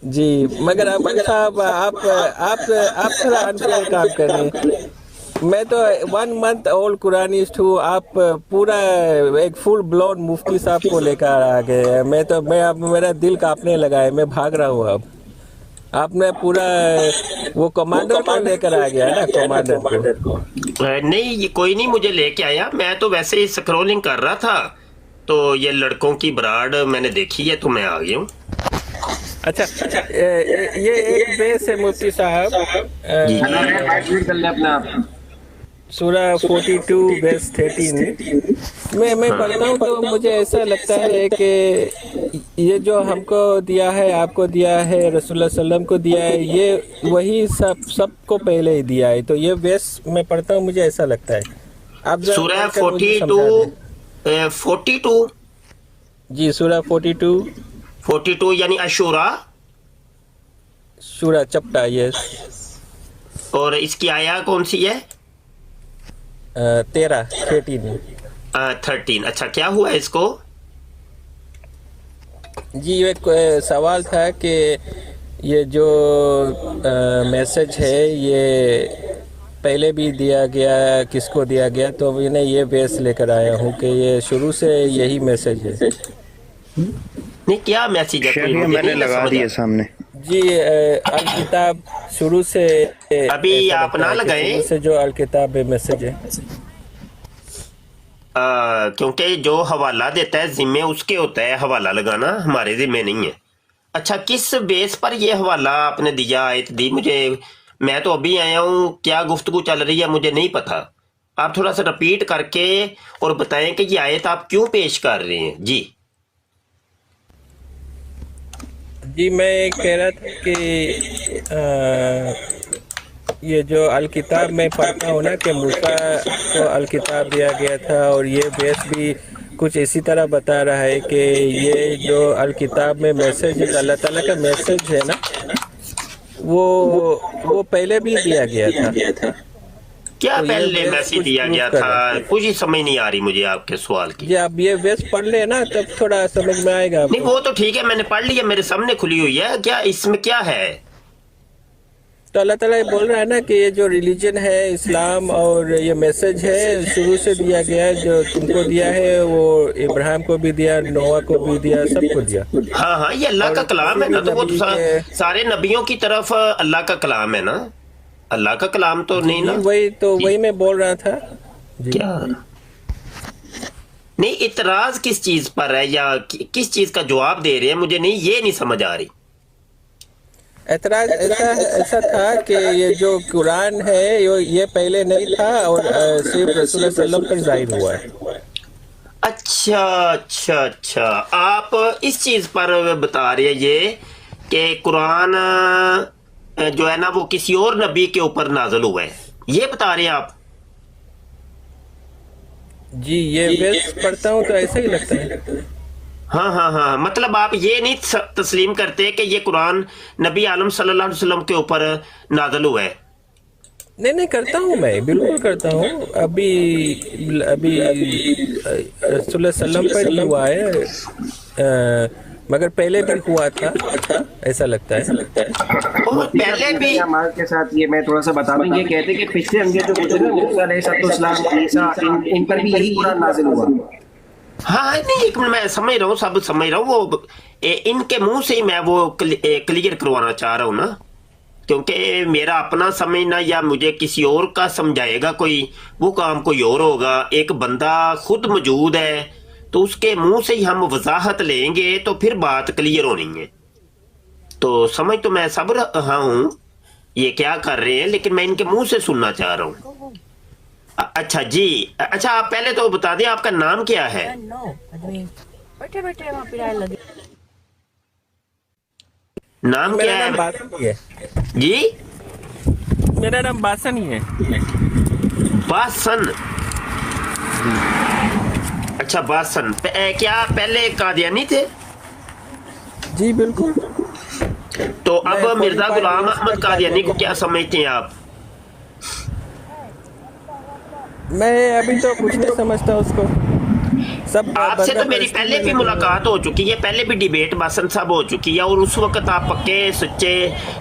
जी, मगर अमन साहब आप थोड़ा अनफेयर काम कर रहे हैं। मैं तो 1 मंथ ओल्ड कुरानिस्ट हूँ, आप पूरा एक फुल ब्लोन मुफ्ती साहब को लेकर आ गए हैं। मैं अब मेरा दिल कांपने लगा है, मैं भाग रहा हूँ अब। आपने पूरा वो कमांडर को लेकर आ गया ना, कमांडर को। नहीं, ये कोई नहीं मुझे लेके आया, मैं तो वैसे ही स्क्रॉलिंग कर रहा था, तो ये लड़कों की बराड मैंने देखी है तो मैं आ गया हूँ। अच्छा, ये एक बेस है मुफ्ती साहब, जी जी। म्यूट कर ले अपने आप। सूरा 42 बेस 13। मैं हाँ। पढ़ता हूँ तो मुझे ऐसा लगता है कि ये जो हमको दिया है, आपको दिया है, रसूलुल्लाह सल्लम को दिया है, ये वही सबको पहले ही दिया है। तो ये बेस मैं पढ़ता हूँ, मुझे ऐसा लगता है। आप जरा सूरह पढ़कर मुझे 42, समझा दें। 42, जी, सूरा 42, 42 यानी अशूरा। सूरा चपटा, यस। और इसकी आया कौन सी है? 13। 13। अच्छा, क्या हुआ इसको? जी, ये एक सवाल था कि ये जो मैसेज है, ये पहले भी दिया गया, किसको दिया गया, तो मैंने ये बेस लेकर आया हूँ कि ये शुरू से यही मैसेज है। नहीं, क्या मैसेज है, कोई शेख, ये मुझे मैंने नहीं लगा समझ दिए आ। सामने। जी, अल किताब शुरू से अभी ऐसा आप लगता ना है कि लगाएं, शुरू से जो अल किताब में मैसेज है। क्योंकि जो हवाला देता है जिम्मे उसके होता है हवाला लगाना, हमारे जिम्मे नहीं है। अच्छा, किस बेस पर ये हवाला आपने दिया, आयत दी मुझे? मैं तो अभी आया हूँ, क्या गुफ्तगू चल रही है मुझे नहीं पता। आप थोड़ा सा रिपीट करके और बताएं कि ये आयत आप क्यों पेश कर रहे हैं जी। जी, मैं कह रहा था कि ये जो अल किताब में पढ़ता हूँ ना कि मूसा को अल किताब दिया गया था, और ये बेस भी कुछ इसी तरह बता रहा है कि ये जो अल किताब में मैसेज, अल्लाह ताला का मैसेज है ना, वो वो पहले भी दिया गया था। क्या तो ये पहले बेस मैसेज कुछ दिया प्रूफ गया कर था? रहा है। कुछ ही समझ नहीं आ रही मुझे आपके सवाल की। जी, आप ये बेस पढ़ लेना, तब थोड़ा समझ में आएगा नहीं, आपको। वो तो ठीक है, मैंने पढ़ लिया, मेरे सामने खुली हुई है, क्या इसमें क्या है? तो अल्लाह ताला ये बोल रहा है ना कि ये जो रिलीजन है इस्लाम, और ये मैसेज है शुरू से दिया गया है, जो तुमको दिया है वो इब्राहिम को भी दिया, नोआ को भी दिया, सबको दिया। हाँ हाँ, ये अल्लाह और का कलाम किसी है भी ना, तो वो तो नबी के, सारे नबियों की तरफ अल्लाह का कलाम है ना। अल्लाह का कलाम तो जी नहीं जी, ना। वही तो, जी। वही मैं बोल रहा था। जी, क्या? नहीं, इतराज किस चीज पर है, या किस चीज का जवाब दे रहे हैं, मुझे नहीं, ये नहीं समझ आ रही। एतराज ऐसा ऐसा था कि ये जो कुरान है ये पहले नहीं था, और सिर्फ रसूलुल्लाह सल्लल्लाहु अलैहि वसल्लम पर जाहिर हुआ है। अच्छा अच्छा अच्छा, आप इस चीज पर बता रहे हैं ये कि कुरान जो है ना वो किसी और नबी के ऊपर नाजल हुआ है, ये बता रहे हैं आप? जी, ये बेस पढ़ता हूँ तो ऐसा ही लगता है। हाँ हाँ हाँ, मतलब आप ये नहीं तस्लीम करते कि ये कुरान नबी आलम सल्लल्लाहु अलैहि वसल्लम के ऊपर नाजल हुआ है? नहीं नहीं, करता हूँ, मैं बिल्कुल करता हूँ। अभी अभी रसूलुल्लाह सल्लम पर ही हुआ है, मगर पहले भी हुआ था, ऐसा लगता है। और मुफ्ती साहब पहले पूछ रहे भी। हैं हमारे के साथ, ये मैं थोड़ा सा बता दूं, ये कहते हैं कि पिछले अंगे जो गुजरे मूसा अलैहिस्सलाम, ईसा, इन पर भी यही कुरान नाजिल हुआ। हाँ हाँ, नहीं, एक मिनट, मैं समझ रहा हूँ, सब समझ रहा हूँ, वो इनके मुंह से ही मैं वो क्लियर करवाना चाह रहा हूँ ना, क्योंकि मेरा अपना समझना या मुझे किसी और का समझाएगा कोई, वो काम कोई और होगा। एक बंदा खुद मौजूद है तो उसके मुंह से ही हम वजाहत लेंगे तो फिर बात क्लियर होनी है। तो समझ तो मैं सब रहा हूँ ये क्या कर रहे हैं, लेकिन मैं इनके मुंह से सुनना चाह रहा हूँ। अच्छा जी। अच्छा, आप पहले तो बता दें आपका नाम क्या है? बैठे बैठे वहाँ पिराए लगे। नाम क्या मेरा है नाम बासन ही है। जी? मेरा नाम बासन ही है। बासन। अच्छा, बासन। क्या पहले कादियानी थे? जी बिल्कुल। तो मैं अब मिर्जा 45 गुलाम इयर्स अहमद तक कादियानी को कादियानी क्या था। समझते हैं आप? मैं अभी तो कुछ नहीं समझता उसको। सब आपसे बंदा तो मेरी परस्ती पहले में भी लगे हुए हैं। मुलाकात हो चुकी है, पहले भी डिबेट बासन साहब हो चुकी है, और उस वक्त आप पक्के सुच्चे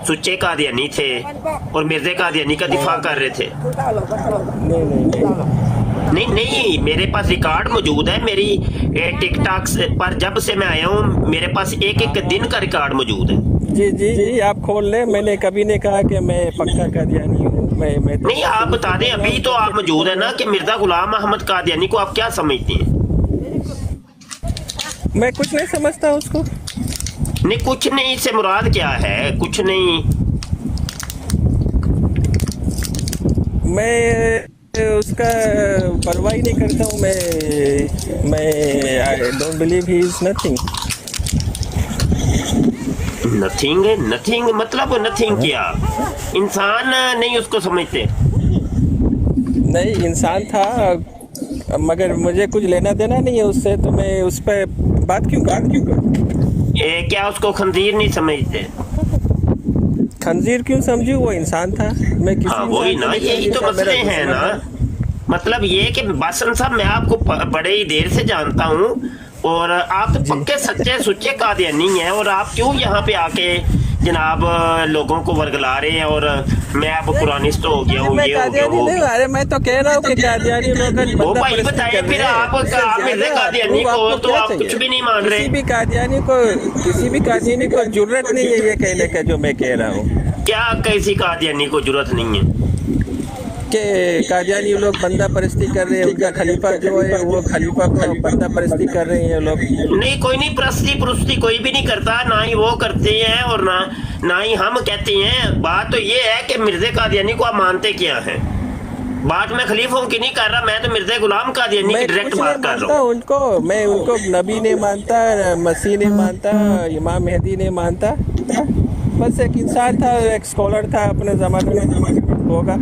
सुच्चे कादियानी थे और मिर्जे कादियानी का दिफा कर रहे थे। नहीं नहीं नहीं। नहीं नहीं, मेरे पास रिकॉर्ड मौजूद है, मेरी टिकटॉक पर जब से मैं आया हूँ मेरे पास एक एक दिन का रिकॉर्ड मौजूद है। जी जी जी, आप खोल लें। मैंने कभी नहीं कहा कि मैं पक्का कादियानी हूँ। मैं तो नहीं, आप बता दें, अभी तो आप मौजूद है ना, कि मिर्जा गुलाम अहमद कादियानी को आप क्या समझते हैं? मैं कुछ नहीं समझता उसको। नहीं, कुछ नहीं से मुराद क्या है? कुछ नहीं। मैं उसका परवाह ही नहीं करता हूँ। मैं I don't believe he is nothing. Nothing nothing मतलब नथिंग क्या? इंसान नहीं उसको समझते? नहीं, इंसान था, मगर मुझे कुछ लेना देना नहीं है उससे, तो मैं उस पर बात क्यों करूँ? क्या उसको खंजीर नहीं समझते? खंजीर क्यों समझू? वो इंसान था। मैं किसी हाँ वही इंसान ना, से नहीं यही तो जिसका मेरा मसले हैं दुश्मन ना। है। मतलब ये कि बासन साहब, मैं आपको बड़े ही देर से जानता हूँ, और आप तो पक्के सच्चे सुच्चे कादियानी हैं, और आप क्यों यहाँ पे आके जनाब लोगों को वर्गला रहे हैं, और मैं अब कुरानिस्ट हो गया हूँ, मैं ये हो गया कादियानी वो हो नहीं। गया। अरे मैं तो कह रहा हूँ कि कादियानी लोग वो बंदा भाई परस्ती बताए कर फिर रहे हैं। आप इससे मिर्जे ज्यादा कादियानी proof को आपको तो क्या आप चाहिए? कुछ भी नहीं मान रहे। किसी भी कादियानी को जुर्रत नहीं है ये कहने का जो मैं कह रहा हूँ क्या किसी कादियानी को जरूरत नहीं है? कि कादियानी लोग बंदा परस्ती कर रहे हैं। उनका खलीफा जो है वो खलीफा को बंदा परस्ती कर रहे हैं लोग। नहीं, कोई नहीं, प्रस्ती पुरुस्ती कोई भी नहीं करता, ना ही वो करते हैं और ना ही हम कहते हैं। बात तो ये है कि मिर्जे कादियानी को आप मानते क्या हैं? बात मैं खलीफों की नहीं कर रहा, मैं तो मिर्जे गुलाम कादियानी की मैं डायरेक्ट कुछ नहीं बात कर रहा मानता हूँ। उनको। मैं उनको नबी नहीं मानता, मसीह नहीं मानता, इमाम मेहदी नहीं मानता। बस एक इंसान था, एक स्कॉलर था अपने ज़माने में, होगा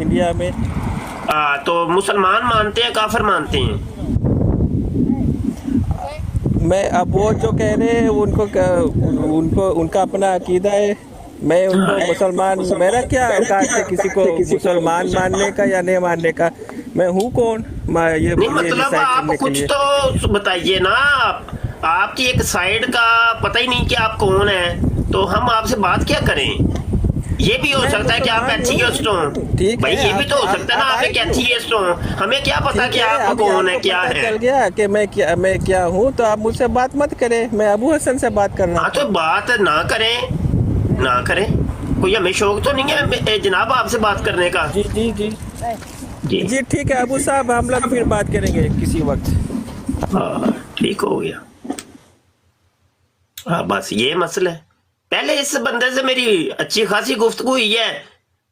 इंडिया में। तो मुसलमान मानते हैं, काफिर मानते हैं? मैं अब वो जो कह रहे हैं उनको उनका अपना अकीदा है। मैं उनको मुसलमान, मेरा क्या औकात है किसी को मुसलमान मानने का या नहीं मानने का? मैं हूँ कौन ये नहीं मतलब डिसाइड आप करने के कुछ लिए? तो बताइए ना। आपकी एक साइड का पता ही नहीं कि आप कौन है, तो हम आपसे बात क्या करें? ये भी हो मैं सकता है कि आप मुसलमान हूँ। एथियस्ट हो। ठीक भाई है, ये भी तो हो आप- सकता है ना, आप एक आइए। एथियस्ट हो। हमें क्या पता ठीक कि है, आप अभी कौन है, आपको क्या पता है? चल गया कि मैं क्या हूँ, तो आप मुझसे बात मत करें। मैं अबू हसन से बात कर रहा हाँ तो था। बात ना करें, ना करें। कोई हमें शौक तो नहीं है जनाब आपसे बात करने का? जी जी जी जी जी, ठीक है अबू साहब, हम लोग फिर बात करेंगे किसी वक्त। हाँ, ठीक हो गया। हाँ बस ये मसला है। पहले इस बंदे से मेरी अच्छी खासी गुफ्तगू हुई है,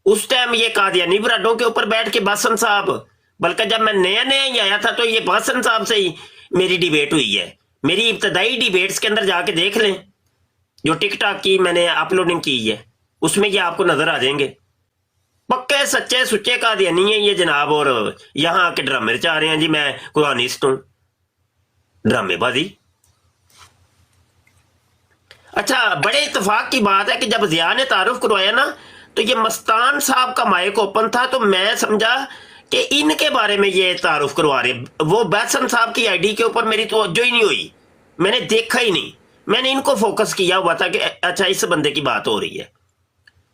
उस टाइम ये कादियानी बराडों के ऊपर बैठ के बासन साहब, बल्कि जब मैं नया नया ही आया था तो ये बासन साहब से ही मेरी डिबेट हुई है। मेरी इब्तदाई डिबेट्स के अंदर जाके देख लें, जो टिकटॉक की मैंने अपलोडिंग की है, उसमें ये आपको नजर आ जाएंगे। पक्के सच्चे सुच्चे कादियानी है ये जनाब, और यहाँ आके ड्रामे रचा रहे हैं जी मैं कुरानिस्ट हूं। ड्रामेबाजी। अच्छा, बड़े इत्तेफाक की बात है कि जब जिया ने तारुफ करवाया ना, तो ये मस्तान साहब का माइक ओपन था, तो मैं समझा कि इनके बारे में ये तारुफ करवा रहे। वो बैसन साहब की आईडी के ऊपर मेरी तवज्जो ही नहीं हुई, मैंने देखा ही नहीं। मैंने इनको फोकस किया हुआ था कि अच्छा इस बंदे की बात हो रही है।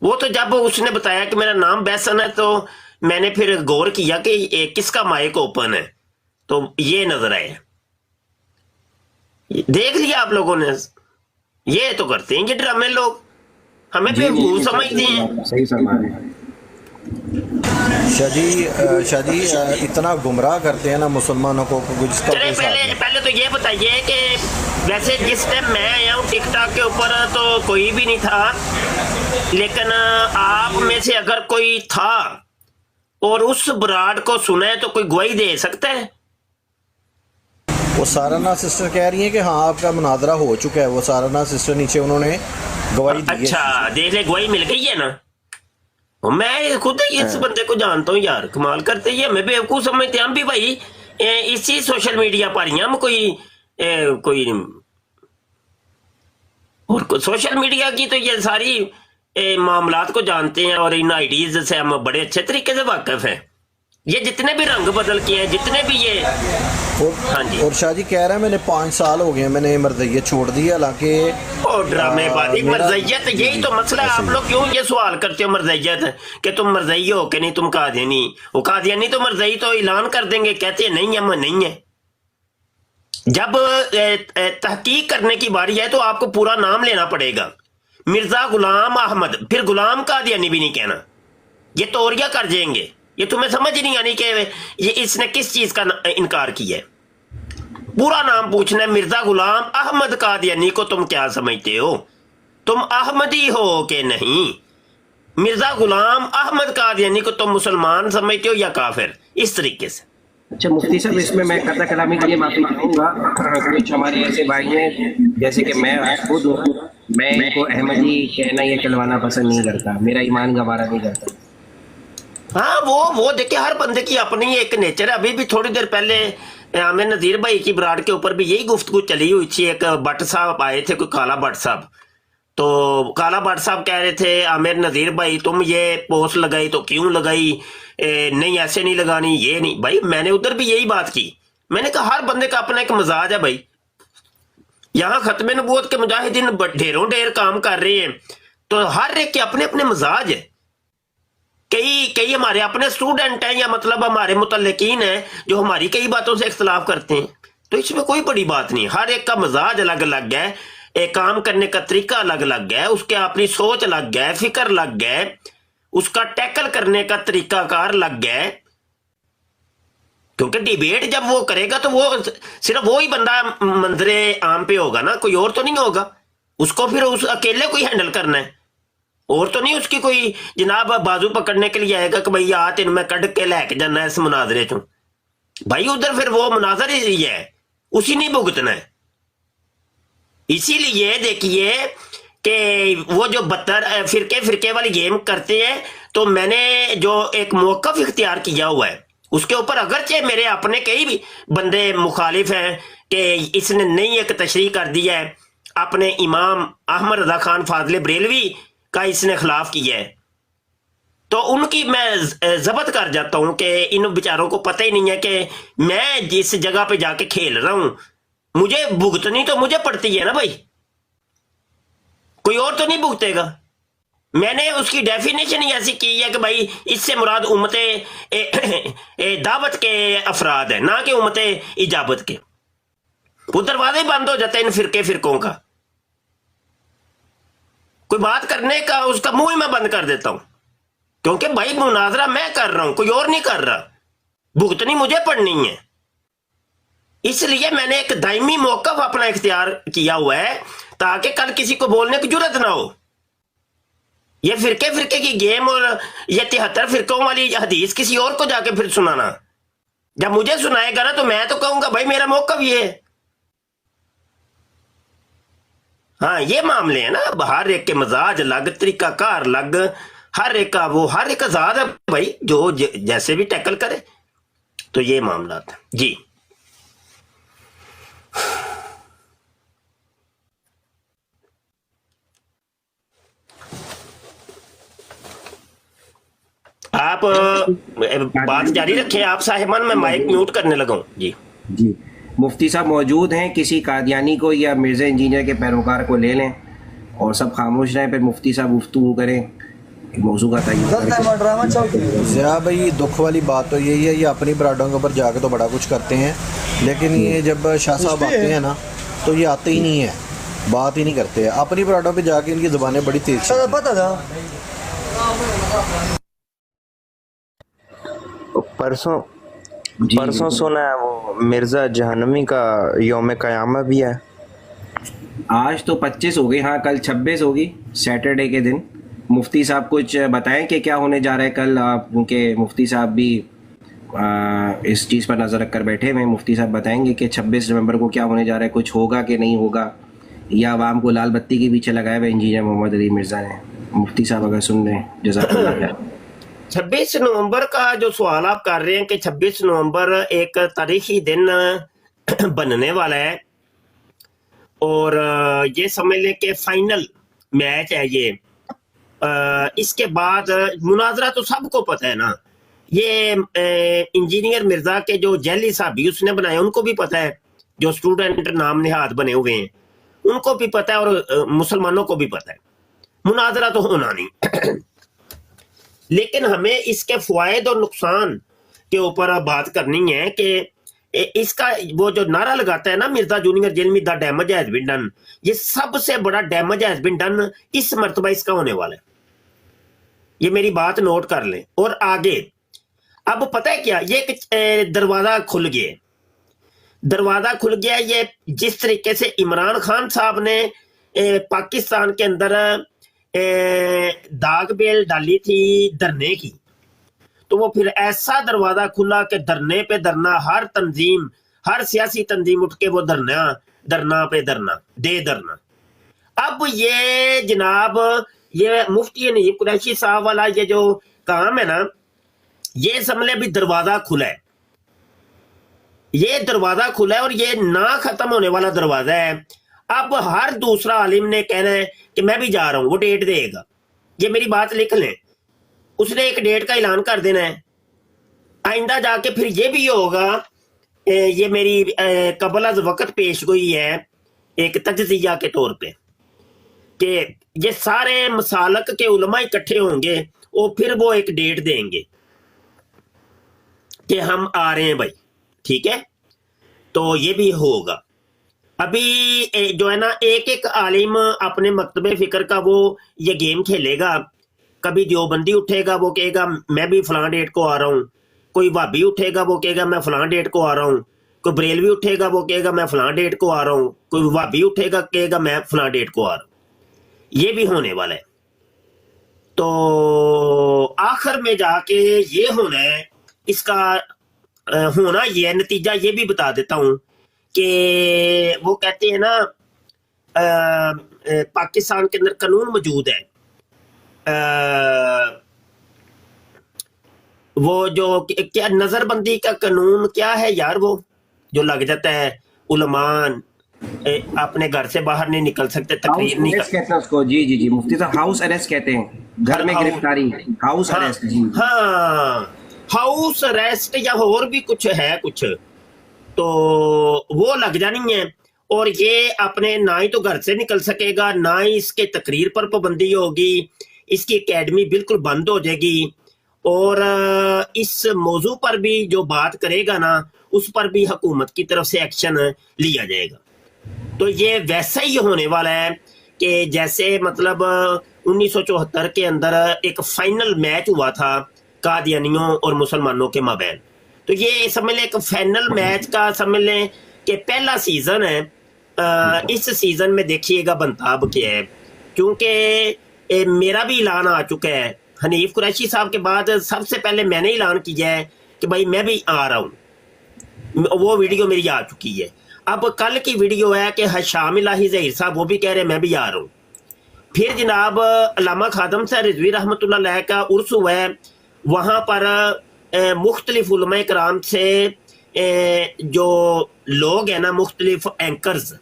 वो तो जब उसने बताया कि मेरा नाम बैसन है, तो मैंने फिर गौर किया कि ये किसका माइक ओपन है, तो ये नजर आया। देख लिया आप लोगों ने? ये तो करते हैं ये ड्रामे लोग, हमें बेवकूफ समझते हैं। सही फरमा रहे हैं। शादी इतना गुमराह करते हैं ना मुसलमानों को, जिसका चले कोई साथ पहले नहीं। पहले तो ये बताइए कि वैसे जिस टाइम मैं आया हूँ टिकटॉक के ऊपर तो कोई भी नहीं था, लेकिन आप में से अगर कोई था और उस बराड को सुना है तो कोई गवाही दे सकता है? वो साराना सिस्टर कह रही है कि हाँ आपका मुनादरा हो चुका है। वो साराना सिस्टर नीचे उन्होंने गवाही दी है। अच्छा देख ले, गवाही मिल गई है ना। मैं खुद इस बंदे को जानता हूँ यार, कमाल करते ही हमें बेवकूफ समझते हैं हम भी भाई। इसी सोशल मीडिया पर ही हम कोई और सोशल मीडिया की तो ये सारी मामलात को जानते हैं, और इन आईडीज से हम बड़े अच्छे तरीके से वाकिफ हैं। ये जितने भी रंग बदल किए हैं, जितने भी ये, हाँ जी। और शाह जी कह रहे हैं मैंने 5 साल हो गए मैंने मरज़ियत छोड़ दी, हालांकि और ड्रामेबाजी मरज़ियत, यही तो मसला है। आप लोग क्यों ये सवाल करते हो मरज़ियत कि तुम मरज़ई हो कि नहीं, तुम कादियानी, वो कादियानी तो मरज़ई तो ऐलान कर देंगे, कहते हैं नहीं हम नहीं है। जब तहकीक करने की बारी है तो आपको पूरा नाम लेना पड़ेगा, मिर्जा गुलाम अहमद, फिर गुलाम कादियानी भी नहीं कहना, ये तौरिया कर जाएंगे। ये तुम्हें समझ नहीं आनी कि ये इसने किस चीज का इनकार किया है। पूरा नाम पूछना है, मिर्जा गुलाम अहमद कादियानी को तुम क्या समझते हो, तुम अहमदी हो कि नहीं? मिर्जा गुलाम अहमद कादियानी को तुम मुसलमान समझते हो या काफिर? इस तरीके से। अच्छा मुफ्ती साहब, इसमें मैं कथा कलामी के लिए माफी चाहूंगा। कुछ हमारे ऐसे भाई हैं जैसे कि मैं खुद हूँ, मैं इनको अहमदी कहना या कहलवाना पसंद नहीं करता, मेरा ईमान गवारा नहीं करता। हाँ वो देखिए, हर बंदे की अपनी एक नेचर है। अभी भी थोड़ी देर पहले आमिर नज़ीर भाई की ब्राड के ऊपर भी यही गुफ्तगू चली हुई थी। एक भट्ट साहब आए थे, कोई काला भट्ट साहब, तो काला भट्ट साहब कह रहे थे आमिर नज़ीर भाई तुम ये पोस्ट लगाई तो क्यों लगाई, नहीं ऐसे नहीं लगानी, ये नहीं। भाई मैंने उधर भी यही बात की, मैंने कहा हर बंदे का अपना एक मिजाज है भाई। यहाँ खत्मे नबूवत के मुजाहिदीन ढेरों ढेर काम कर रहे हैं, तो हर एक के अपने अपने मिजाज है। कई हमारे अपने स्टूडेंट हैं या मतलब हमारे मुतल्लिकीन हैं जो हमारी कई बातों से इख्तलाफ करते हैं, तो इसमें कोई बड़ी बात नहीं। हर एक का मिजाज अलग अलग है, एक काम करने का तरीका अलग अलग है, उसके अपनी सोच अलग है, फिक्र अलग है, उसका टैकल करने का तरीकाकार अलग है। क्योंकि डिबेट जब वो करेगा तो वो सिर्फ वो ही बंदा मंजरे आम पे होगा ना, कोई और तो नहीं होगा। उसको फिर उस अकेले को ही हैंडल करना है, और तो नहीं उसकी कोई जनाब बाजू पकड़ने के लिए आएगा कि भाई आ तेन मैं कड़ के लैके जाना इस मुनाजरे चो। भाई उधर फिर वो मुनाजर ही है, उसी नहीं भुगतना है। इसीलिए देखिए कि वो जो बदतर फिरके वाली गेम करते हैं, तो मैंने जो एक मौकफ इख्तियार किया हुआ है उसके ऊपर, अगरचे मेरे अपने कई भी बंदे मुखालिफ हैं कि इसने नहीं एक तशरीह कर दिया है, अपने इमाम अहमद रजा खान फाजले बरेलवी का इसने खिलाफ किया है, तो उनकी मैं जब्त कर जाता हूं कि इन बेचारों को पता ही नहीं है कि मैं जिस जगह पे जाके खेल रहा हूं मुझे भुगतनी तो मुझे पड़ती है ना भाई, कोई और तो नहीं भुगतेगा। मैंने उसकी डेफिनेशन ही ऐसी की है कि भाई इससे मुराद उम्मते दावत के अफराद है, ना कि उम्मते इजाबत के। वो दरवाजे बंद हो जाते हैं इन फिरकों का, कोई बात करने का उसका मुंह ही मैं बंद कर देता हूं, क्योंकि भाई मुनाजरा मैं कर रहा हूं, कोई और नहीं कर रहा, भुगतनी मुझे पड़नी है। इसलिए मैंने एक दायमी मौकफ अपना इख्तियार किया हुआ है ताकि कल किसी को बोलने की जरूरत ना हो। ये फिरके की गेम और ये 73 फिरकों वाली हदीस किसी और को जाके फिर सुनाना, जब मुझे सुनाएगा ना तो मैं तो कहूंगा भाई मेरा मौकफ ये है। हाँ ये मामले हैं ना, हर एक के मजाज अलग, तरीका कार अलग, हर एक का वो हर एक आजाद है भाई, जो जैसे भी टैकल करे। तो ये मामला था जी। आप बात जारी रखें आप साहिबान, मैं माइक म्यूट करने लगा हूं जी। जी मुफ्ती साहब मौजूद हैं, किसी कादियानी को या मिर्जा इंजीनियर के पैरोकार को ले लें और सब खामोश रहें, फिर मुफ्ती साहब गुफ्तगू करें मौजू का तयन। ज़रा भाई दुख वाली बात तो यही है, ये अपनी बराडों के ऊपर जाके तो बड़ा कुछ करते हैं, लेकिन ये जब शाह साहब आते हैं ना तो ये आते ही नहीं है, बात ही नहीं करते हैं। अपनी बराडों पे जाके इनकी ज़ुबानें बड़ी तेज पता था। परसों सुना है वो मिर्जा जहनवी का यौम क़यामा भी है। आज तो 25 हो गई, हाँ कल 26 होगी सैटरडे के दिन। मुफ्ती साहब कुछ बताएं कि क्या होने जा रहा है कल, क्योंकि मुफ्ती साहब भी इस चीज़ पर नज़र रख कर बैठे हुए। मुफ्ती साहब बताएंगे कि 26 नवंबर को क्या होने जा रहा है, कुछ होगा कि नहीं होगा, या आवाम को लाल बत्ती के पीछे लगाए हुए इंजीनियर मोहम्मद अली मिर्ज़ा ने। मुफ्ती साहब अगर सुन लें जज़ाकल्लाह खैर। 26 नवंबर का जो सवाल आप कर रहे हैं कि 26 नवंबर एक तारीखी दिन बनने वाला है और ये समझ लें कि फाइनल मैच है ये। इसके बाद मुनाजरा तो सबको पता है ना ये इंजीनियर मिर्जा के जो जैली साहब भी उसने बनाए उनको भी पता है, जो स्टूडेंट नाम निहाद बने हुए हैं उनको भी पता है, और मुसलमानों को भी पता है। मुनाजरा तो होना नहीं लेकिन हमें इसके फायदे और नुकसान के ऊपर बात करनी है कि इसका वो जो नारा लगाता है ना मिर्जा जूनियर जेलमी, the damage has been done, ये सबसे बड़ा डैमेज हैज बीन डन इस मर्तबा इसका होने वाला है। ये मेरी बात नोट कर लें। और आगे अब पता है क्या, ये एक दरवाजा खुल गया, दरवाजा खुल गया। ये जिस तरीके से इमरान खान साहब ने पाकिस्तान के अंदर दाग बेल डाली थी धरने की, तो वो फिर ऐसा दरवाजा खुला कि धरने पे धरना, हर तंजीम, हर सियासी तंजीम उठ के वो धरना पे धरना दे धरना। अब ये जनाब ये मुफ्ती नईम कुरैशी साहब वाला ये जो काम है ना, ये समझे भी दरवाजा खुला है, ये दरवाजा खुला है और ये ना खत्म होने वाला दरवाजा है। अब हर दूसरा आलिम ने कहना है कि मैं भी जा रहा हूं, वो डेट देगा, ये मेरी बात लिख लें, उसने एक डेट का ऐलान कर देना है। आइंदा जाके फिर ये भी होगा, ये मेरी कबल अज वक्त पेश गोई है एक तजजिया के तौर पे, कि ये सारे मसालक के उलमा इकट्ठे होंगे और फिर वो एक डेट देंगे कि हम आ रहे हैं भाई, ठीक है। तो ये भी होगा। अभी जो है ना एक एक आलिम अपने मकतबे फिक्र का वो ये गेम खेलेगा। कभी देवबंदी उठेगा, वो कहेगा मैं भी फलां डेट को आ रहा हूँ, कोई भाभी उठेगा वो कहेगा मैं फलां डेट को आ रहा हूँ, कोई बरेलवी उठेगा वो कहेगा मैं फलां डेट को आ रहा हूँ, कोई भाभी उठेगा कहेगा मैं फलां डेट को आ रहा हूँ। ये भी होने वाला है। तो आखिर में जाके ये होना है, इसका होना ये नतीजा ये भी बता देता हूं कि वो कहते हैं ना पाकिस्तान के अंदर कानून मौजूद है, वो जो क्या नजरबंदी का कानून क्या है यार, वो जो लग जाता है उलमान अपने घर से बाहर नहीं निकल सकते, तकरीर नहीं कर कहते हैं उसको। जी जी जी मुफ्ती साहब, हाउस अरेस्ट कहते हैं, घर में गिरफ्तारी, हाउस अरेस्ट। जी हाँ, हाउस अरेस्ट या और भी कुछ है कुछ, तो वो लग जानी है। और ये अपने ना ही तो घर से निकल सकेगा, ना ही इसके तकरीर पर पाबंदी होगी, इसकी एकेडमी बिल्कुल बंद हो जाएगी। और इस मौजू पर भी जो बात करेगा ना, उस पर भी हुकूमत की तरफ से एक्शन लिया जाएगा। तो ये वैसा ही होने वाला है कि जैसे मतलब 1974 के अंदर एक फाइनल मैच हुआ था कादियानियों और मुसलमानों के माबैन। तो ये समझ लें एक फाइनल मैच का समझ लें कि पहला सीजन है। इस सीजन में देखिएगा बनताब क्या है, क्योंकि मेरा भी ऐलान आ चुका है। हनीफ कुरैशी साहब के बाद सबसे पहले मैंने ऐलान किया है कि भाई मैं भी आ रहा हूँ, वो वीडियो मेरी आ चुकी है। अब कल की वीडियो है कि हशाम इलाही ज़हीर साहब वो भी कह रहे हैं मैं भी आ रहा हूँ। फिर जनाब अल्लामा खादम साहब रिजवी रहमतुल्लाह अलैह का उर्स हुआ है, वहाँ पर मुख्तलिफ उलमा कराम से जो लोग हैं ना, मुख्तलिफ एंकर्स,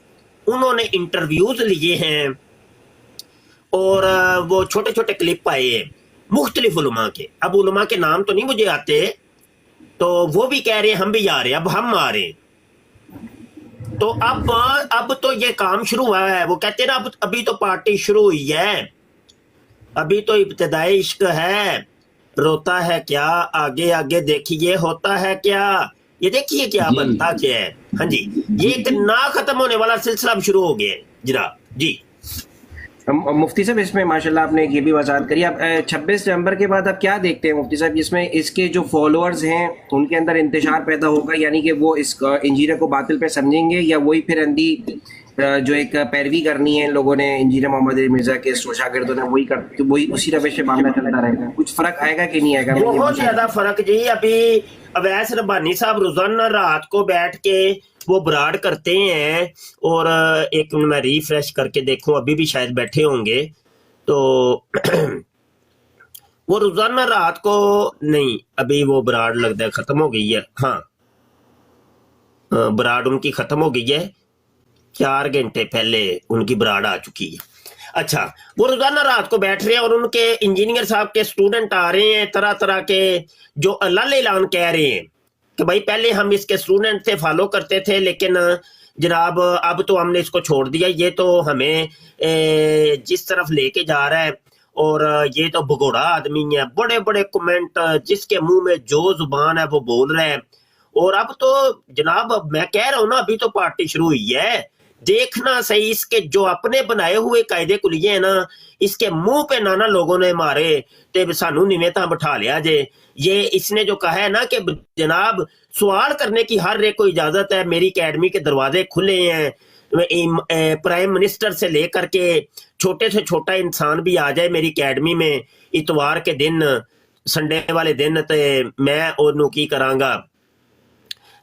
उन्होंने इंटरव्यूज लिए हैं और वो छोटे छोटे क्लिप आए हैं मुख्तलिफ उलमा के। अब उलमा के नाम तो नहीं मुझे आते, तो वो भी कह रहे हैं हम भी आ रहे हैं, अब हम आ रहे हैं। तो अब तो ये काम शुरू हुआ है। वो कहते हैं ना अब अभी तो पार्टी शुरू हुई है, अभी तो इब्तिदाई इश्क है, रोता है क्या आगे आगे देखिए होता है क्या, ये देखिए क्या बनता क्या है। हाँ जी, ये एक ना खत्म होने वाला सिलसिला शुरू हो गया है जनाब जी। मुफ्ती साहब इसमें माशाल्लाह आपने ये भी वजाहत करी। अब 26 नवंबर के बाद आप क्या देखते हैं मुफ्ती साहब, जिसमें इसके जो फॉलोअर्स हैं उनके अंदर इंतशार पैदा होगा, यानी कि वो इस इंजीनियर को बातिल पे समझेंगे, या वही फिर अंधी जो एक पैरवी करनी है लोगों ने इंजीनियर मोहम्मद अली मिर्जा के शागिर्दों ने, वही उसी रवैश पे मामला चलता रहेगा? कुछ फर्क आएगा कि नहीं आएगा? बहुत ज्यादा फर्क जी। अभी अवैस रब्बानी साहब रोजाना रात को बैठ के वो बराड करते हैं, और एक मिनट मैं रिफ्रेश करके देखूं, अभी भी शायद बैठे होंगे, तो वो रोजाना रात को नहीं, अभी वो बराड लगता है खत्म हो गई है। हाँ, बराड उनकी खत्म हो गई है, 4 घंटे पहले उनकी बराड आ चुकी है। अच्छा, वो रोजाना रात को बैठ रहे हैं और उनके इंजीनियर साहब के स्टूडेंट आ रहे हैं तरह तरह के, जो अल्लाह ऐलान कह रहे हैं कि भाई पहले हम इसके स्टूडेंट थे, फॉलो करते थे, लेकिन जनाब अब तो हमने इसको छोड़ दिया, ये तो हमें जिस तरफ लेके जा रहा है, और ये तो भगोड़ा आदमी है, बड़े बड़े कमेंट, जिसके मुंह में जो जुबान है वो बोल रहा है। और अब तो जनाब मैं कह रहा हूं ना, अभी तो पार्टी शुरू हुई है, देखना सही, इसके जो अपने बनाए हुए कायदे कुलिये हैं ना, इसके मुंह पे नाना लोगों ने मारे ते सानू निवेता बिठा लिया जे। ये इसने जो कहा है ना कि जनाब सवाल करने की हर एक को इजाजत है, मेरी अकेडमी के दरवाजे खुले हैं, प्राइम मिनिस्टर से लेकर के छोटे से छोटा इंसान भी आ जाए मेरी अकेडमी में इतवार के दिन, संडे वाले दिन, ते मैं ओनू की करांगा,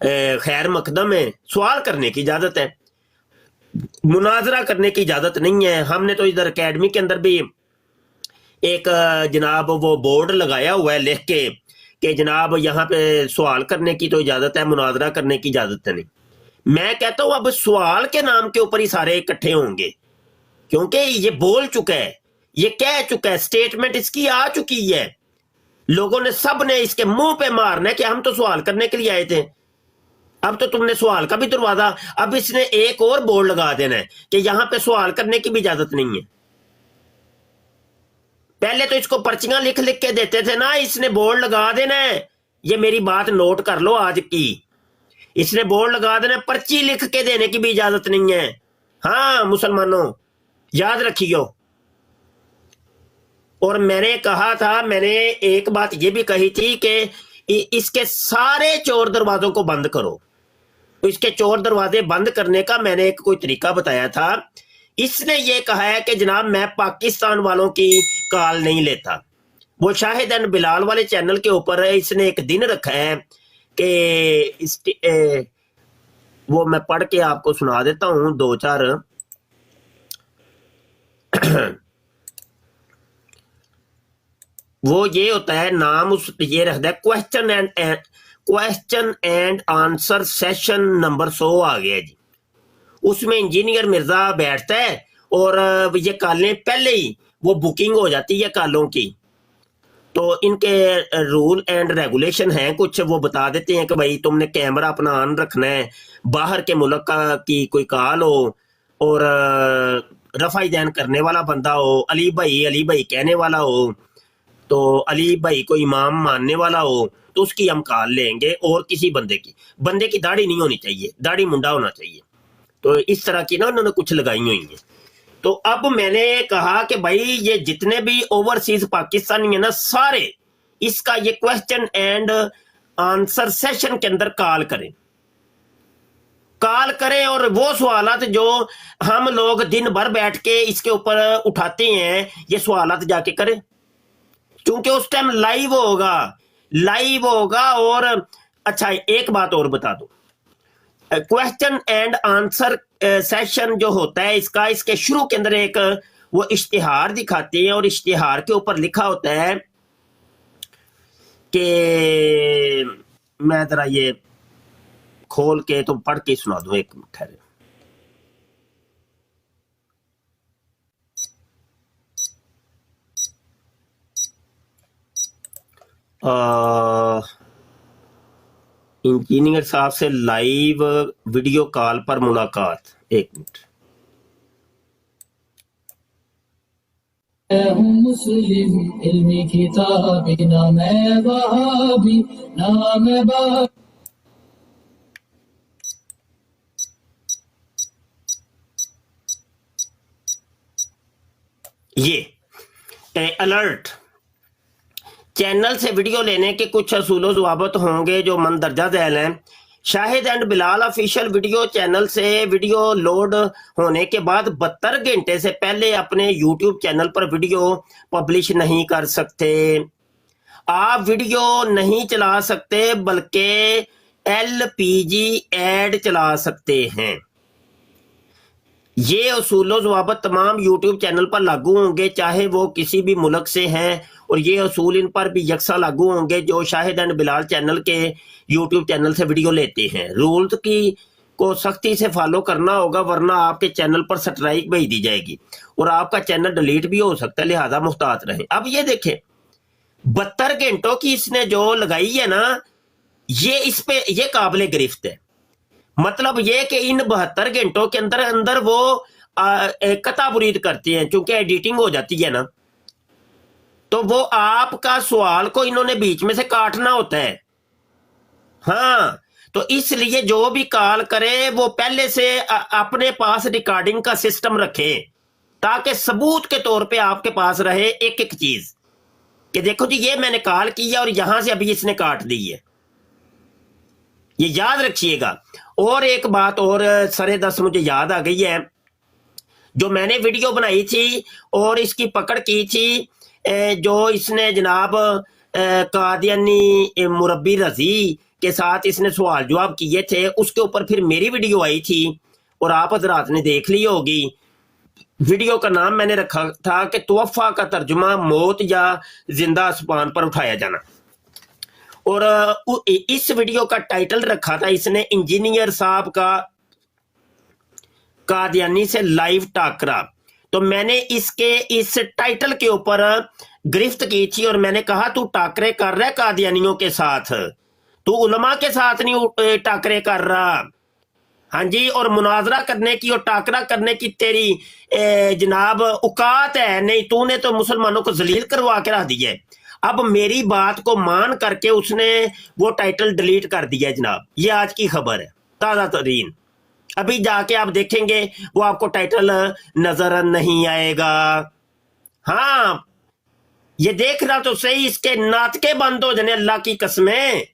खैर मकदम है, सवाल करने की इजाजत है, मुनाजरा करने की इजाजत नहीं है। हमने तो इधर अकेडमी के अंदर भी एक जनाब वो बोर्ड लगाया हुआ है लिख के कि जनाब यहाँ पे सवाल करने की तो इजाजत है, मुनाजरा करने की इजाजत नहीं। मैं कहता हूं अब सवाल के नाम के ऊपर ही सारे इकट्ठे होंगे, क्योंकि ये बोल चुका है, ये कह चुका है, स्टेटमेंट इसकी आ चुकी है, लोगों ने सब ने इसके मुंह पे मारना है कि हम तो सवाल करने के लिए आए थे, अब तो तुमने सवाल का भी दरवाजा, अब इसने एक और बोर्ड लगा देना है कि यहां पे सवाल करने की भी इजाजत नहीं है। पहले तो इसको पर्चियां लिख लिख के देते थे ना, इसने बोर्ड लगा देना है, ये मेरी बात नोट कर लो आज की, इसने बोर्ड लगा देना, पर्ची लिख के देने की भी इजाजत नहीं है। हाँ मुसलमानों याद रखियो। और मैंने कहा था, मैंने एक बात ये भी कही थी कि इसके सारे चोर दरवाजों को बंद करो। तो इसके चोर दरवाजे बंद करने का मैंने एक कोई तरीका बताया था। इसने ये कहा है कि जनाब मैं पाकिस्तान वालों की कॉल नहीं लेता। वो शाहिद एंड बिलाल वाले चैनल के ऊपर इसने एक दिन रखा है कि वो मैं पढ़ के आपको सुना देता हूं दो चार। वो ये होता है, नाम उस ये रखता है question and answer session number 100 आ गया जी। उसमें इंजीनियर मिर्जा बैठता है और ये कॉलें पहले ही वो बुकिंग हो जाती है कॉलों की, तो इनके रूल एंड रेगुलेशन हैं कुछ, वो बता देते हैं कि भाई तुमने कैमरा अपना ऑन रखना है, बाहर के मुल्क का की कोई कॉल हो और रफाई दैन करने वाला बंदा हो, अली भाई कहने वाला हो, तो अली भाई को इमाम मानने वाला हो तो उसकी हम कॉल लेंगे, और किसी बंदे की दाढ़ी नहीं होनी चाहिए, दाढ़ी मुंडा होना चाहिए। तो इस तरह की ना उन्होंने कुछ लगाई हुई है। तो अब मैंने कहा कि भाई ये जितने भी ओवरसीज पाकिस्तानी है ना, सारे इसका ये क्वेश्चन एंड आंसर सेशन के अंदर कॉल करें और वो सवालात जो हम लोग दिन भर बैठ के इसके ऊपर उठाते हैं, ये सवालात जाके करें, क्योंकि उस टाइम लाइव होगा। और अच्छा एक बात और बता दो, क्वेश्चन एंड आंसर सेशन जो होता है इसका, इसके शुरू के अंदर एक वो इश्तिहार दिखाते हैं और इश्तिहार के ऊपर लिखा होता है कि मैं जरा ये खोल के तो पढ़ के सुना दूं, एक मिनट ठहरे। इंजीनियर साहब से लाइव वीडियो कॉल पर मुलाकात, एक मिनट। मुस्लिम इल्मी किताबी ना मैं वहाबी ना मैं ये अलर्ट, चैनल से वीडियो लेने के कुछ असूल ज़वाबत होंगे जो मंदरजा झैल हैं। Shahid and Bilal official video channel से वीडियो लोड होने के बाद 72 घंटे से पहले अपने यूट्यूब चैनल पर वीडियो पब्लिश नहीं कर सकते। आप वीडियो नहीं चला सकते बल्कि LPG ऐड चला सकते हैं। ये असूल ज़वाबत तमाम यूट्यूब चैनल पर लागू होंगे, चाहे वो किसी भी मुल्क से हैं, और ये असूल इन पर भी यकसा लागू होंगे जो शाहिद एंड बिलाल चैनल के यूट्यूब चैनल से वीडियो लेते हैं। रूल्स की को सख्ती से फॉलो करना होगा, वरना आपके चैनल पर स्ट्राइक भेज दी जाएगी और आपका चैनल डिलीट भी हो सकता है, लिहाजा मुहतात रहें। अब ये देखें 72 घंटों की इसने जो लगाई है ना, ये इस पे ये काबिल गिरफ्त है। मतलब ये कि इन 72 घंटों के अंदर अंदर वो कता बुरीद करती हैं, चूंकि एडिटिंग हो जाती है ना, तो वो आपका सवाल को इन्होंने बीच में से काटना होता है। हाँ, तो इसलिए जो भी कॉल करे वो पहले से अपने पास रिकॉर्डिंग का सिस्टम रखे, ताकि सबूत के तौर पे आपके पास रहे एक एक चीज कि देखो जी ये मैंने कॉल की है और यहां से अभी इसने काट दी है। ये याद रखिएगा। और एक बात और 10:30 मुझे याद आ गई है, जो मैंने वीडियो बनाई थी और इसकी पकड़ की थी, जो इसने जनाब कादियानी मुरब्बी रजी के साथ इसने सवाल जवाब किए थे, उसके ऊपर फिर मेरी वीडियो आई थी और आप हजरात ने देख ली होगी। वीडियो का नाम मैंने रखा था कि तोहफा का तर्जुमा मौत या जिंदा आसमान पर उठाया जाना, और इस वीडियो का टाइटल रखा था इसने इंजीनियर साहब का कादियानी से लाइव टाकरा। तो मैंने इसके इस टाइटल के ऊपर गिरफ्त की थी और मैंने कहा तू टाकरे कर रहा है कादियानियों के साथ, तू उलमा के साथ नहीं टाकरे कर रहा। हाँ जी, और मुनाजरा करने की और टाकरा करने की तेरी जनाब औकात है नहीं, तूने तो मुसलमानों को जलील करवा के रख दिया है। अब मेरी बात को मान करके उसने वो टाइटल डिलीट कर दिया जनाब। ये आज की खबर है, ताज़ा तरीन। अभी जाके आप देखेंगे वो आपको टाइटल नजर नहीं आएगा। हाँ, ये देखना तो सही, इसके नाटके बंद हो जाने अल्लाह की कसमें।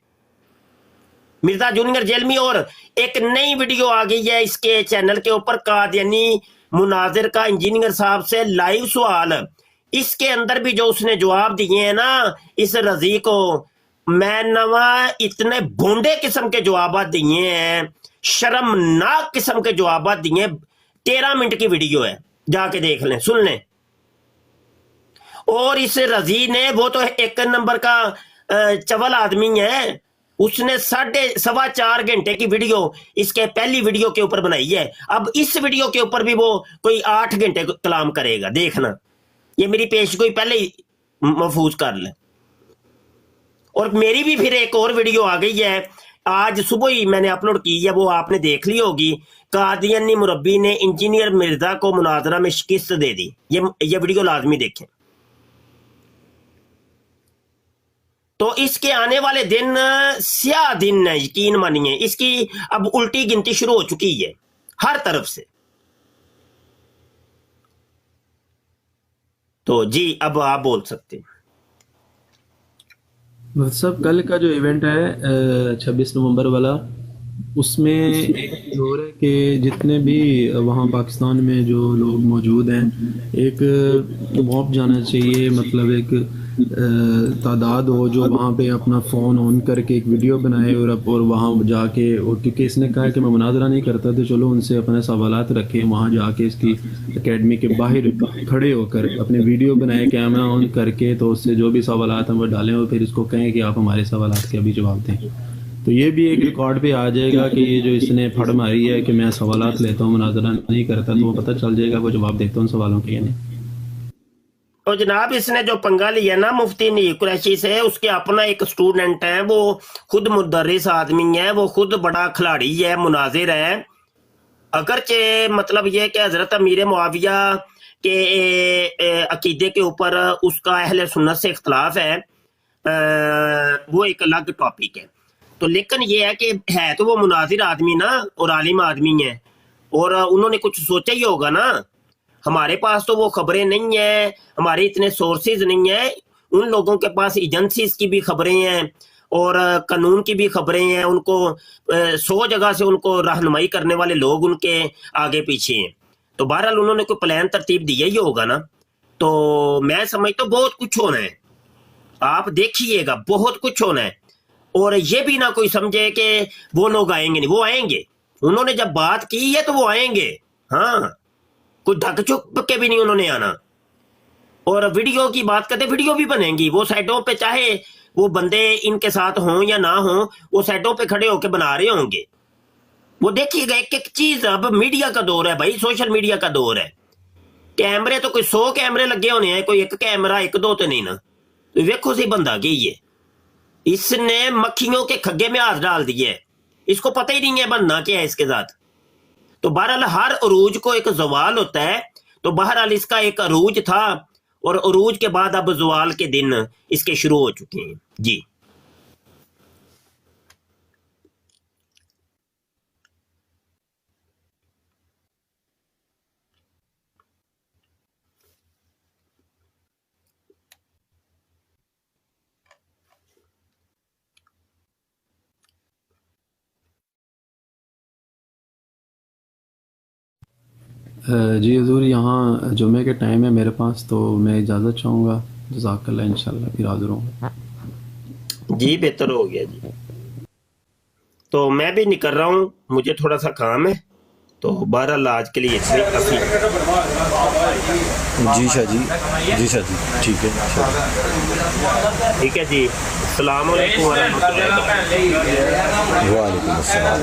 मिर्जा जूनियर जेलमी और एक नई वीडियो आ गई है इसके चैनल के ऊपर, कादियानी मुनाजिर का इंजीनियर साहब से लाइव सवाल। इसके अंदर भी जो उसने जवाब दिए हैं ना इस रजी को, मैं नवा इतने भोंडे किस्म के जवाब दिए हैं, शर्मनाक किस्म के जवाब दिए। 13 मिनट की वीडियो है, जाके देख लें, सुन लें। और इस रजी ने, वो तो एक नंबर का चवल आदमी है, उसने 4.25 घंटे की वीडियो इसके पहली वीडियो के ऊपर बनाई है। अब इस वीडियो के ऊपर भी वो कोई 8 घंटे कलाम करेगा, देखना। ये मेरी पेशगोई पहले ही महफूज कर ले। और मेरी भी फिर एक और वीडियो आ गई है, आज सुबह ही मैंने अपलोड की है, वो आपने देख ली होगी। कादियानी मुरब्बी ने इंजीनियर मिर्जा को मुनाजरा में शिकस्त दे दी। ये वीडियो लाजमी देखें। तो इसके आने वाले दिन स्याह दिन है, यकीन मानिए। इसकी अब उल्टी गिनती शुरू हो चुकी है हर तरफ से। तो जी अब आप बोल सकते हैं। साहब कल का जो इवेंट है 26 नवंबर वाला, उसमें एक हो रहा है कि जितने भी वहाँ पाकिस्तान में जो लोग मौजूद हैं, एक मॉब जाना चाहिए, मतलब एक तादाद हो जो वहाँ पे अपना फ़ोन ऑन करके एक वीडियो बनाए और वहाँ जाके, और क्योंकि इसने कहा कि मैं मुनाजरा नहीं करता, तो चलो उनसे अपने सवालात रखें, वहाँ जाके इसकी एकेडमी के बाहर खड़े होकर अपने वीडियो बनाए कैमरा ऑन करके, तो उससे जो भी सवालात हैं वो डालें और फिर इसको कहें कि आप हमारे सवालात के अभी जवाब दें। तो ये भी एक रिकॉर्ड पे आ जाएगा कि ये जो इसने फड़ मारी है कि मैं सवालात लेता हूँ मुनाजरा नहीं करता, तो वो पता चल जाएगा वो जवाब देता हूँ सवालों के या नहीं। तो जनाब इसने जो पंगा लिया ना मुफ्ती नीक कुरैशी से, उसके अपना एक स्टूडेंट है, वो खुद मुदर्रिस आदमी है, वो खुद बड़ा खिलाड़ी है, मुनाजिर है। अगरचे मतलब ये कि हजरत अमीर मुआविया के अकीदे के ऊपर उसका अहले सुन्नत से इख्तलाफ है, वो एक अलग टॉपिक है। तो लेकिन ये है कि है तो वो मुनाजिर आदमी ना और आलिम आदमी है, और उन्होंने कुछ सोचा ही होगा ना। हमारे पास तो वो खबरें नहीं है, हमारे इतने सोर्सेज नहीं है, उन लोगों के पास एजेंसीज की भी खबरें हैं और कानून की भी खबरें हैं, उनको 100 जगह से उनको रहनुमाई करने वाले लोग उनके आगे पीछे हैं। तो बहरहाल उन्होंने कोई प्लान तरतीब दिया ही होगा ना। तो मैं समझता हूँ बहुत कुछ होना है, आप देखिएगा बहुत कुछ होना है। और ये भी ना कोई समझे कि वो लोग आएंगे नहीं, वो आएंगे। उन्होंने जब बात की है तो वो आएंगे। हाँ, कोई ढक चुप के भी नहीं उन्होंने आना। और वीडियो की बात करते, वीडियो भी बनेंगी, वो साइडों पे चाहे वो बंदे इनके साथ हों या ना हों, वो साइडों पे खड़े होके बना रहे होंगे। वो देखिएगा एक एक चीज। अब मीडिया का दौर है भाई, सोशल मीडिया का दौर है। कैमरे तो कोई 100 कैमरे लगे होने हैं, कोई एक कैमरा एक दो तो नहीं ना। तो देखो सी बंदा की ये, इसने मक्खियों के खग्गे में हाथ डाल दिए, इसको पता ही नहीं है बनना क्या है इसके साथ। तो बहरहाल हर अरूज को एक जवाल होता है, तो बहरहाल इसका एक अरूज था और अरूज के बाद अब जवाल के दिन इसके शुरू हो चुके हैं जी। जी हुजूर, यहाँ जुमे के टाइम है मेरे पास, तो मैं इजाज़त चाहूँगा। जज़ाकल्लाह, इंशाल्लाह फिर हाज़िर होंगे। जी बेहतर हो गया जी। तो मैं भी निकल रहा हूँ, मुझे थोड़ा सा काम है। तो बहरहाल आज के लिए इतना ही काफी। जी शाह जी, जी शाह जी, ठीक है, ठीक है जी। अस्सलाम वालेकुम। वालेकुम अस्सलाम।